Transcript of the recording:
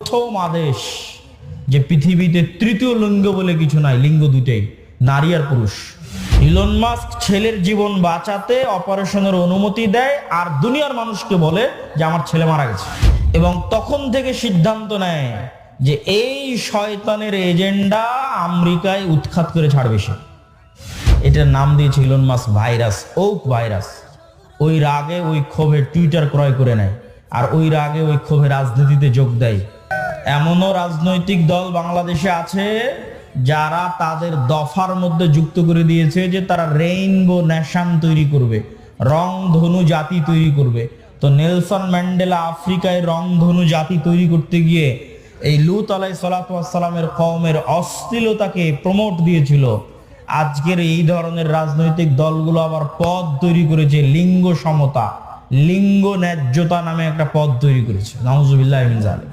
প্রথম আদেশ যে পৃথিবীতে তৃতীয় লিঙ্গ বলে কিছু নাই, লিঙ্গ দুটেই, নারী আর পুরুষ। ইলন মাস্ক ছেলের জীবন বাঁচাতে অপারেশনের অনুমতি দেয় আর দুনিয়ার মানুষকে বলে যে আমার ছেলে মারা গেছে, এবং তখন থেকে সিদ্ধান্ত নেয় যে এই শয়তানের এজেন্ডা আমেরিকায় উৎখাত করে ছাড়বে সে। এটার নাম দিয়েছে ইলন মাস্ক ভাইরাস, ওক ভাইরাস। ওই রাগে ওই ক্ষোভে টুইটার ক্রয় করে নেয়, আর ওই রাগে ওই ক্ষোভে রাজনীতিতে যোগ দেয়। এমনও রাজনৈতিক দল বাংলাদেশে আছে যারা তাদের দফার মধ্যে যুক্ত করে দিয়েছে যে তারা রেইনবো নেশন তৈরি করবে, রংধনু জাতি তৈরি করবে। তো নেলসন ম্যান্ডেলা আফ্রিকায় রংধনু জাতি তৈরি করতে গিয়ে এই লূত আলাইহিস সালাতু ওয়াস সালামের কওমের অশ্লীলতাকে প্রমোট দিয়েছিল। আজকের এই ধরনের রাজনৈতিক দলগুলো আবার পদ তৈরি করেছে লিঙ্গ সমতা, লিঙ্গ ন্যায্যতা নামে একটা পদ তৈরি করেছে। নাউজুবিল্লাহি মিন যালিক।